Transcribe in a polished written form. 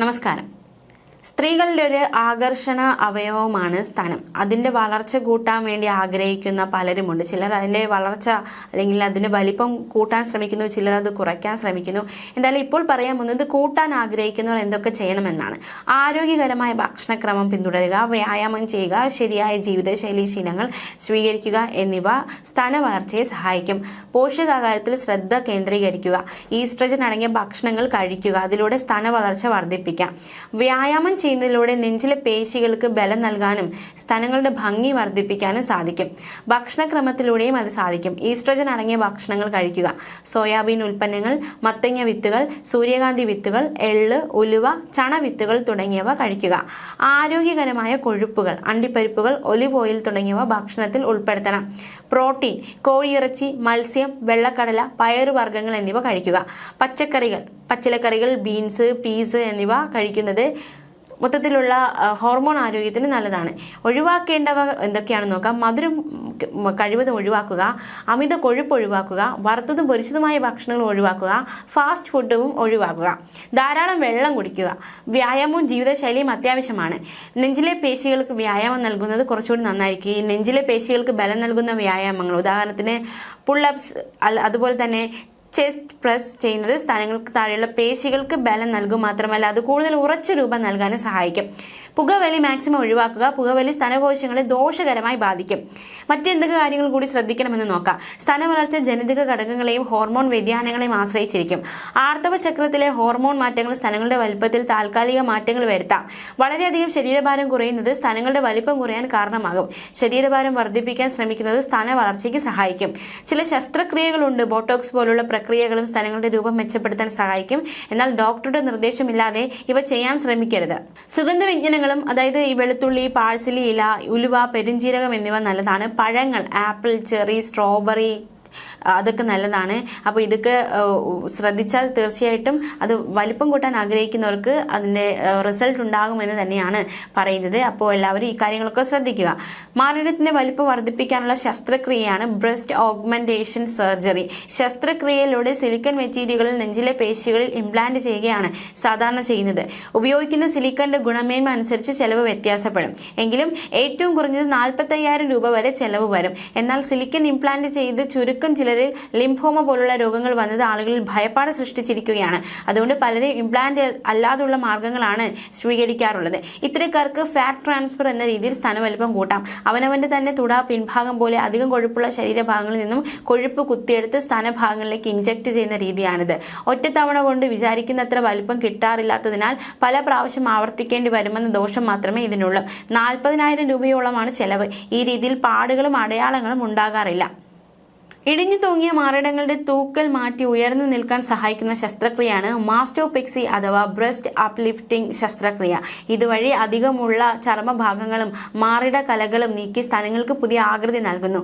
നമസ്കാരം. സ്ത്രീകളുടെ ഒരു ആകർഷണ അവയവമാണ് സ്തനം. അതിൻ്റെ വളർച്ച കൂട്ടാൻ വേണ്ടി ആഗ്രഹിക്കുന്ന പലരുമുണ്ട്. ചിലർ അതിൻ്റെ വളർച്ച അല്ലെങ്കിൽ അതിൻ്റെ വലിപ്പം കൂട്ടാൻ ശ്രമിക്കുന്നു, ചിലർ അത് കുറയ്ക്കാൻ ശ്രമിക്കുന്നു. എന്തായാലും ഇപ്പോൾ പറയാൻ പോകുന്നത് കൂട്ടാൻ ആഗ്രഹിക്കുന്നവർ എന്തൊക്കെ ചെയ്യണമെന്നാണ്. ആരോഗ്യകരമായ ഭക്ഷണക്രമം പിന്തുടരുക, വ്യായാമം ചെയ്യുക, ശരിയായ ജീവിതശൈലി ശീലങ്ങൾ സ്വീകരിക്കുക എന്നിവ സ്തന വളർച്ചയെ സഹായിക്കും. പോഷകാഹാരത്തിൽ ശ്രദ്ധ കേന്ദ്രീകരിക്കുക, ഈസ്ട്രജൻ അടങ്ങിയ ഭക്ഷണങ്ങൾ കഴിക്കുക, അതിലൂടെ സ്തന വളർച്ച വർദ്ധിപ്പിക്കാം. വ്യായാമം ചെയ്യുന്നതിലൂടെ നെഞ്ചിലെ പേശികൾക്ക് ബലം നൽകാനും സ്തനങ്ങളുടെ ഭംഗി വർദ്ധിപ്പിക്കാനും സാധിക്കും. ഭക്ഷണക്രമത്തിലൂടെയും അത് സാധിക്കും. ഈസ്ട്രജൻ അടങ്ങിയ ഭക്ഷണങ്ങൾ കഴിക്കുക. സോയാബീൻ ഉൽപ്പന്നങ്ങൾ, മത്തങ്ങ വിത്തുകൾ, സൂര്യകാന്തി വിത്തുകൾ, എള്ള്, ഉലുവ, ചണവിത്തുകൾ തുടങ്ങിയവ കഴിക്കുക. ആരോഗ്യകരമായ കൊഴുപ്പുകൾ, അണ്ടിപ്പരിപ്പുകൾ, ഒലിവ് ഓയിൽ തുടങ്ങിയവ ഭക്ഷണത്തിൽ ഉൾപ്പെടുത്തണം. പ്രോട്ടീൻ, കോഴിയിറച്ചി, മത്സ്യം, വെള്ളക്കടല, പയറുവർഗ്ഗങ്ങൾ എന്നിവ കഴിക്കുക. പച്ചിലക്കറികൾ, ബീൻസ്, പീസ് എന്നിവ കഴിക്കുന്നത് മൊത്തത്തിലുള്ള ഹോർമോൺ ആരോഗ്യത്തിന് നല്ലതാണ്. ഒഴിവാക്കേണ്ടവ എന്തൊക്കെയാണെന്ന് നോക്കാം. മധുരം കഴിവതും ഒഴിവാക്കുക, അമിത കൊഴുപ്പ് ഒഴിവാക്കുക, വറുത്തതും പൊരിച്ചതുമായ ഭക്ഷണങ്ങൾ ഒഴിവാക്കുക, ഫാസ്റ്റ് ഫുഡും ഒഴിവാക്കുക, ധാരാളം വെള്ളം കുടിക്കുക. വ്യായാമവും ജീവിതശൈലിയും അത്യാവശ്യമാണ്. നെഞ്ചിലെ പേശികൾക്ക് വ്യായാമം നൽകുന്നത് കുറച്ചുകൂടി നന്നായിരിക്കും. ഈ നെഞ്ചിലെ പേശികൾക്ക് ബലം നൽകുന്ന വ്യായാമങ്ങൾ, ഉദാഹരണത്തിന് പുള്ളപ്സ്, അതുപോലെ തന്നെ ചെസ്റ്റ് പ്രസ് ചെയ്യുന്നത് സ്തനങ്ങൾക്ക് താഴെയുള്ള പേശികൾക്ക് ബലം നൽകും. മാത്രമല്ല അത് കൂടുതൽ ഉറച്ച രൂപം നൽകാനും സഹായിക്കും. പുകവലി മാക്സിമം ഒഴിവാക്കുക. പുകവലി സ്തനകോശങ്ങളെ ദോഷകരമായി ബാധിക്കും. മറ്റെന്തൊക്കെ കാര്യങ്ങൾ കൂടി ശ്രദ്ധിക്കണമെന്ന് നോക്കാം. സ്തന വളർച്ച ജനിതക ഘടകങ്ങളെയും ഹോർമോൺ വ്യതിയാനങ്ങളെയും ആശ്രയിച്ചിരിക്കും. ആർത്തവ ചക്രത്തിലെ ഹോർമോൺ മാറ്റങ്ങൾ സ്തനങ്ങളുടെ വലിപ്പത്തിൽ താൽക്കാലിക മാറ്റങ്ങൾ വരുത്താം. വളരെയധികം ശരീരഭാരം കുറയുന്നത് സ്തനങ്ങളുടെ വലിപ്പം കുറയാൻ കാരണമാകും. ശരീരഭാരം വർദ്ധിപ്പിക്കാൻ ശ്രമിക്കുന്നത് സ്തന വളർച്ചയ്ക്ക് സഹായിക്കും. ചില ശസ്ത്രക്രിയകളുണ്ട്. ബോട്ടോക്സ് പോലുള്ള പ്രക്രിയകളും സ്തനങ്ങളുടെ രൂപം മെച്ചപ്പെടുത്താൻ സഹായിക്കും. എന്നാൽ ഡോക്ടറുടെ നിർദ്ദേശമില്ലാതെ ഇവ ചെയ്യാൻ ശ്രമിക്കരുത്. സുഗന്ധവ്യഞ്ജനങ്ങൾ, അതായത് ഈ വെളുത്തുള്ളി, പാഴ്സലി ഇല, ഉലുവ, പെരുംജീരകം എന്നിവ നല്ലതാണ്. പഴങ്ങൾ, ആപ്പിൾ, ചെറി, സ്ട്രോബെറി അതൊക്കെ നല്ലതാണ്. അപ്പോൾ ഇതൊക്കെ ശ്രദ്ധിച്ചാൽ തീർച്ചയായിട്ടും അത് വലിപ്പം കൂട്ടാൻ ആഗ്രഹിക്കുന്നവർക്ക് അതിൻ്റെ റിസൾട്ട് ഉണ്ടാകുമെന്ന് തന്നെയാണ് പറയുന്നത്. അപ്പോൾ എല്ലാവരും ഈ കാര്യങ്ങളൊക്കെ ശ്രദ്ധിക്കുക. മാറിടത്തിൻ്റെ വലിപ്പം വർദ്ധിപ്പിക്കാനുള്ള ശസ്ത്രക്രിയയാണ് ബ്രസ്റ്റ് ഓഗ്മെന്റേഷൻ സർജറി. ശസ്ത്രക്രിയയിലൂടെ സിലിക്കൺ മെറ്റീരിയലുകൾ നെഞ്ചിലെ പേശികളിൽ ഇംപ്ലാന്റ് ചെയ്യുകയാണ് സാധാരണ ചെയ്യുന്നത്. ഉപയോഗിക്കുന്ന സിലിക്കണിന്റെ ഗുണമേന്മ അനുസരിച്ച് ചെലവ് വ്യത്യാസപ്പെടും. എങ്കിലും ഏറ്റവും കുറഞ്ഞത് 45,000 രൂപ വരെ ചെലവ് വരും. എന്നാൽ സിലിക്കൺ ഇംപ്ലാന്റ് ചെയ്ത് ചുരുക്കം ചിലരിൽ ലിംഫോമ പോലുള്ള രോഗങ്ങൾ വന്നത് ആളുകളിൽ ഭയപ്പാട് സൃഷ്ടിച്ചിരിക്കുകയാണ്. അതുകൊണ്ട് പലരും ഇംപ്ലാന്റ് അല്ലാതുള്ള മാർഗങ്ങളാണ് സ്വീകരിക്കാറുള്ളത്. ഇത്തരക്കാർക്ക് ഫാറ്റ് ട്രാൻസ്ഫർ എന്ന രീതിയിൽ സ്തനവലിപ്പം കൂട്ടാം. അവനവന്റെ തന്നെ തുട, പിൻഭാഗം പോലെ അധികം കൊഴുപ്പുള്ള ശരീരഭാഗങ്ങളിൽ നിന്നും കൊഴുപ്പ് കുത്തിയെടുത്ത് സ്തനഭാഗങ്ങളിലേക്ക് ഇഞ്ചക്ട് ചെയ്യുന്ന രീതിയാണിത്. ഒറ്റത്തവണ കൊണ്ട് വിചാരിക്കുന്നത്ര വലിപ്പം കിട്ടാറില്ലാത്തതിനാൽ പല പ്രാവശ്യം ആവർത്തിക്കേണ്ടി വരുമെന്ന ദോഷം മാത്രമേ ഇതിനുള്ളൂ. 40,000 രൂപയോളമാണ് ചെലവ്. ഈ രീതിയിൽ പാടുകളും അടയാളങ്ങളും ഉണ്ടാകാറില്ല. ഇടിഞ്ഞു തൂങ്ങിയ മാറിടങ്ങളുടെ തൂക്കൽ മാറ്റി ഉയർന്നു നിൽക്കാൻ സഹായിക്കുന്ന ശസ്ത്രക്രിയയാണ് മാസ്റ്റോപെക്സി അഥവാ ബ്രസ്റ്റ് അപ്ലിഫ്റ്റിംഗ് ശസ്ത്രക്രിയ. ഇതുവഴി അധികമുള്ള ചർമ്മഭാഗങ്ങളും മാറിട കലകളും നീക്കി സ്തനങ്ങൾക്ക് പുതിയ ആകൃതി നൽകുന്നു.